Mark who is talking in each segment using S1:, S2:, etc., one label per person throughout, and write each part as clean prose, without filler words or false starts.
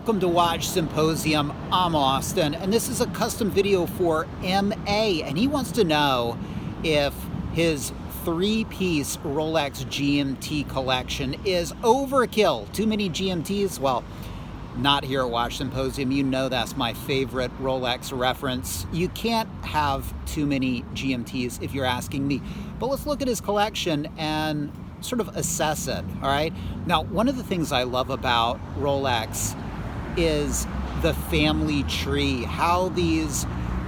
S1: Welcome to Watch Symposium. I'm Austin, and this is a custom video for MA, and he wants to know if his three-piece Rolex GMT collection is overkill. Too many GMTs? Well, not here at Watch Symposium. You know that's my favorite Rolex reference. You can't have too many GMTs if you're asking me. But let's look at his collection and sort of assess it, all right? Now, one of the things I love about Rolex is the family tree, how these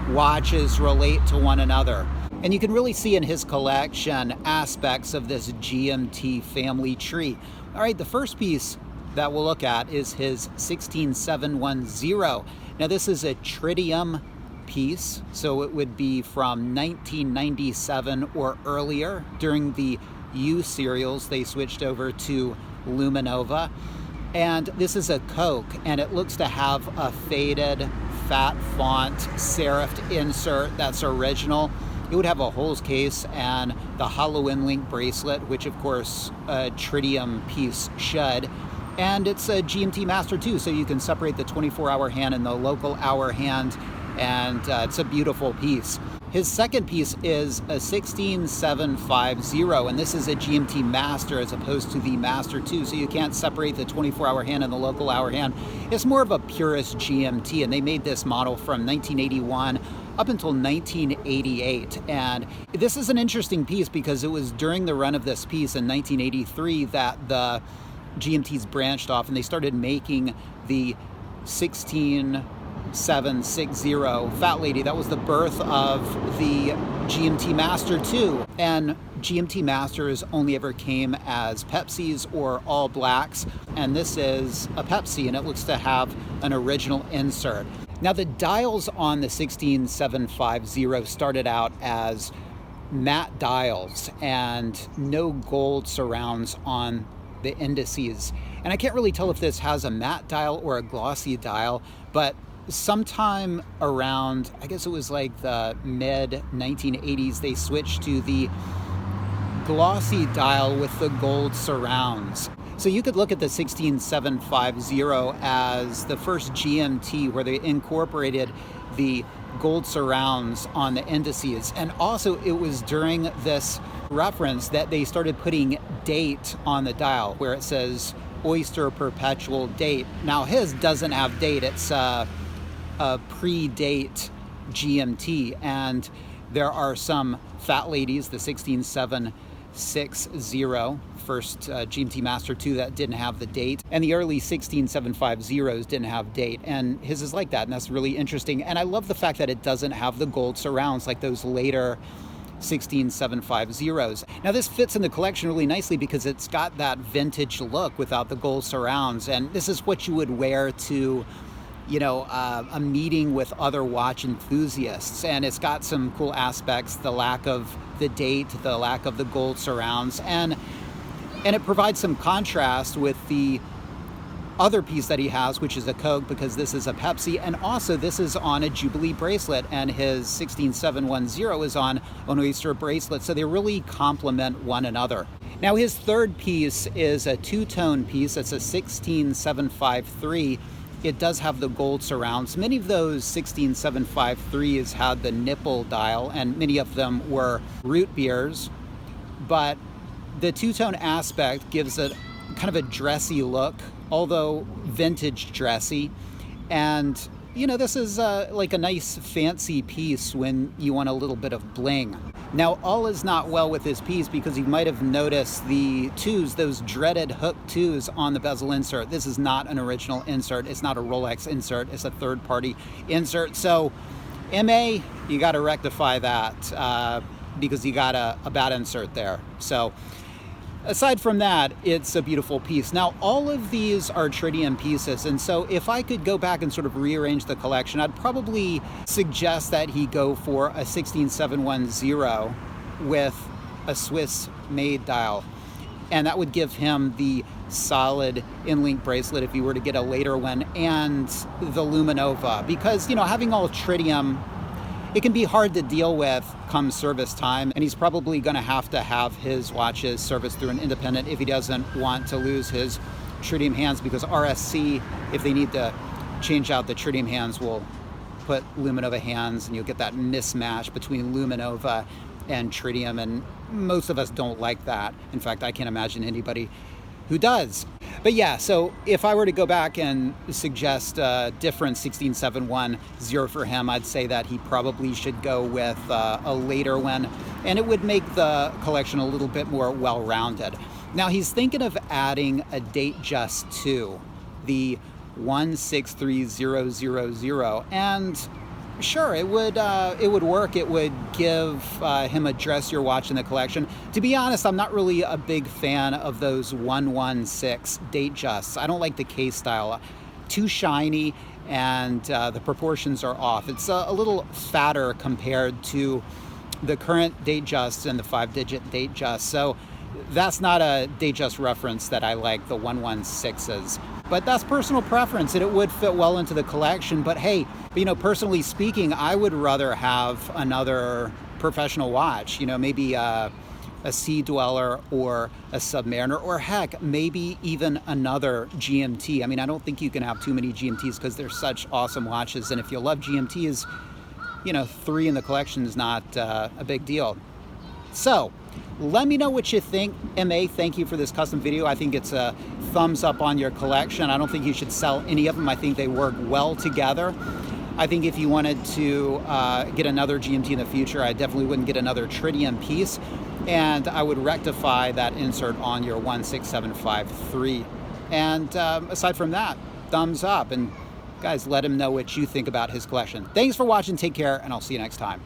S1: watches relate to one another. And you can really see in his collection aspects of this GMT family tree. All right, the first piece that we'll look at is his 16710. Now, this is a tritium piece, so it would be from 1997 or earlier. During the U serials, they switched over to Luminova. And this is a Coke, and it looks to have a faded fat font serifed insert that's original. It would have a holes case and the hollow link bracelet, which of course a tritium piece should. And it's a GMT Master 2, so you can separate the 24-hour hand and the local hour hand, and it's a beautiful piece. His second piece is a 16750, and this is a GMT Master as opposed to the Master 2, so you can't separate the 24-hour hand and the local hour hand. It's more of a purist GMT, and they made this model from 1981 up until 1988. And this is an interesting piece because it was during the run of this piece in 1983 that the GMTs branched off and they started making the 16760 Fat Lady. That was the birth of the GMT Master 2. And GMT Masters only ever came as Pepsis or all blacks. And this is a Pepsi, and it looks to have an original insert. Now, the dials on the 16750 started out as matte dials and no gold surrounds on the indices. And I can't really tell if this has a matte dial or a glossy dial, but sometime around, I guess it was like the mid 1980s, they switched to the glossy dial with the gold surrounds. So you could look at the 16750 as the first GMT where they incorporated the gold surrounds on the indices. And also it was during this reference that they started putting date on the dial where it says Oyster Perpetual Date. Now his doesn't have date, it's a pre-date GMT, and there are some fat ladies, the 16760, first GMT Master 2 that didn't have the date, and the early 16750s didn't have date, and his is like that, and that's really interesting. And I love the fact that it doesn't have the gold surrounds like those later 16750s. Now this fits in the collection really nicely because it's got that vintage look without the gold surrounds, and this is what you would wear to, you know, a meeting with other watch enthusiasts. And it's got some cool aspects, the lack of the date, the lack of the gold surrounds, and it provides some contrast with the other piece that he has, which is a Coke, because this is a Pepsi, and also this is on a Jubilee bracelet, and his 16710 is on an Oyster bracelet, so they really complement one another. Now his third piece is a two-tone piece. It's a 16753. It does have the gold surrounds. Many of those 16753s had the nipple dial, and many of them were root beers, but the two-tone aspect gives it kind of a dressy look, although vintage dressy. And you know, this is like a nice fancy piece when you want a little bit of bling. Now, all is not well with this piece because you might have noticed the twos, those dreaded hook twos on the bezel insert. This is not an original insert. It's not a Rolex insert. It's a third-party insert. So, MA, you got to rectify that because you got a bad insert there. So, aside from that, it's a beautiful piece. Now, all of these are tritium pieces, and so if I could go back and sort of rearrange the collection, I'd probably suggest that he go for a 16710 with a Swiss-made dial, and that would give him the solid in-link bracelet if he were to get a later one, and the Luminova, because, you know, having all tritium, it can be hard to deal with come service time, and he's probably going to have his watches serviced through an independent if he doesn't want to lose his tritium hands, because RSC, if they need to change out the tritium hands, will put luminova hands, and you'll get that mismatch between luminova and tritium, and most of us don't like that. In fact, I can't imagine anybody who does. But yeah, so if I were to go back and suggest a different 16710 for him, I'd say that he probably should go with a later one, and it would make the collection a little bit more well-rounded. Now he's thinking of adding a Datejust to the 163000, and sure, it would work. It would give him a dressier watch in the collection. To be honest, I'm not really a big fan of those 116 Datejusts. I don't like the case style. Too shiny, and the proportions are off. It's a little fatter compared to the current Datejust and the 5-digit Datejust. So that's not a Datejust reference that I like, the 116s. But that's personal preference, and it would fit well into the collection. But hey, you know, personally speaking, I would rather have another professional watch, you know, maybe a Sea Dweller or a Submariner, or heck, maybe even another GMT. I mean, I don't think you can have too many GMTs because they're such awesome watches. And if you love GMTs, you know, 3 in the collection is not a big deal. So let me know what you think. MA, thank you for this custom video. I think it's a thumbs up on your collection. I don't think you should sell any of them. I think they work well together. I think if you wanted to get another GMT in the future, I definitely wouldn't get another tritium piece, and I would rectify that insert on your 16753. And aside from that, thumbs up. And guys, let him know what you think about his collection. Thanks for watching. Take care, and I'll see you next time.